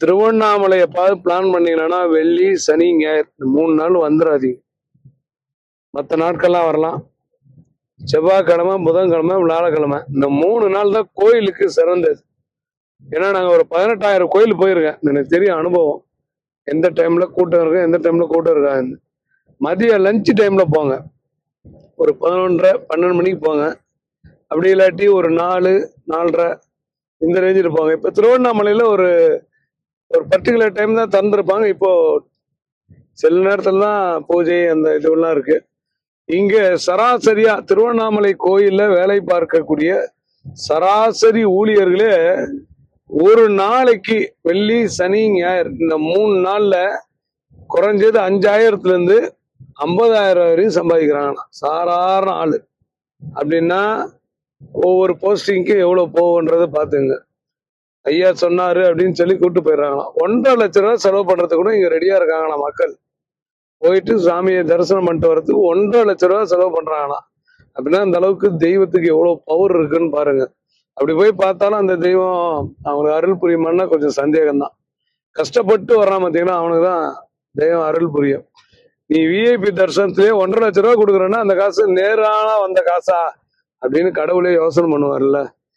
திருவண்ணாமலையை பார்த்து பிளான் பண்ணீங்கன்னா வெள்ளி சனி ஞாயிறு இந்த 3 நாள் வந்துடாதீங்க. மற்ற நாட்கள்லாம் வரலாம். செவ்வாய்க்கிழமை, புதன்கிழமை, வியாழக்கிழமை இந்த 3 நாள் தான் கோயிலுக்கு சிறந்தது. ஏன்னா நாங்க ஒரு 18,000 கோயில் போயிருக்கேன். எனக்கு தெரியும் அனுபவம். எந்த டைம்ல கூட்டம் இருக்கு, எந்த டைம்ல கூட்டம் இருக்காது. மதிய லஞ்ச் டைம்ல போங்க. ஒரு 11:30 12 மணிக்கு போங்க. அப்படி இல்லாட்டி ஒரு 4 4:30 இந்த ரேஞ்சில் போங்க. இப்ப திருவண்ணாமலையில ஒரு பர்டிகுலர் டைம் தான் திறந்திருப்பாங்க. இப்போ சில நேரத்துல தான் பூஜை அந்த இதுவெல்லாம் இருக்கு. இங்க சராசரியா திருவண்ணாமலை கோயில்ல வேலை பார்க்கக்கூடிய சராசரி ஊழியர்களே ஒரு நாளைக்கு வெள்ளி சனி ஞாயிறு இந்த 3 நாள்ல குறைஞ்சது 5,000 இருந்து 50,000 வரையும் சம்பாதிக்கிறாங்கண்ணா. சாதாரண ஆளு அப்படின்னா ஒவ்வொரு போஸ்டிங்க்கு எவ்வளவு போகுன்றதை பாத்துங்க. ஐயா சொன்னாரு அப்படின்னு சொல்லி கூப்பிட்டு போயிடுறாங்களாம். 1.5 லட்ச ரூபா செலவு பண்றதுக்கு கூட இங்க ரெடியா இருக்காங்களாம் மக்கள். போயிட்டு சாமியை தரிசனம் பண்ணிட்டு வர்றதுக்கு 1.5 லட்ச ரூபா செலவு பண்றாங்களாம். அப்படின்னா அந்த அளவுக்கு தெய்வத்துக்கு எவ்வளவு பவர் இருக்குன்னு பாருங்க. அப்படி போய் பார்த்தாலும் அந்த தெய்வம் அவங்களுக்கு அருள் புரியுமான்னா கொஞ்சம் சந்தேகம்தான். கஷ்டப்பட்டு வர்றான் பார்த்தீங்கன்னா அவனுக்கு தான் தெய்வம் அருள் புரியும். நீ விஐபி தரிசனத்திலேயே 1.5 லட்ச ரூபா கொடுக்குறேன்னா அந்த காசு நேரான வந்த காசா அப்படின்னு கடவுளே யோசனை பண்ணுவார்ல.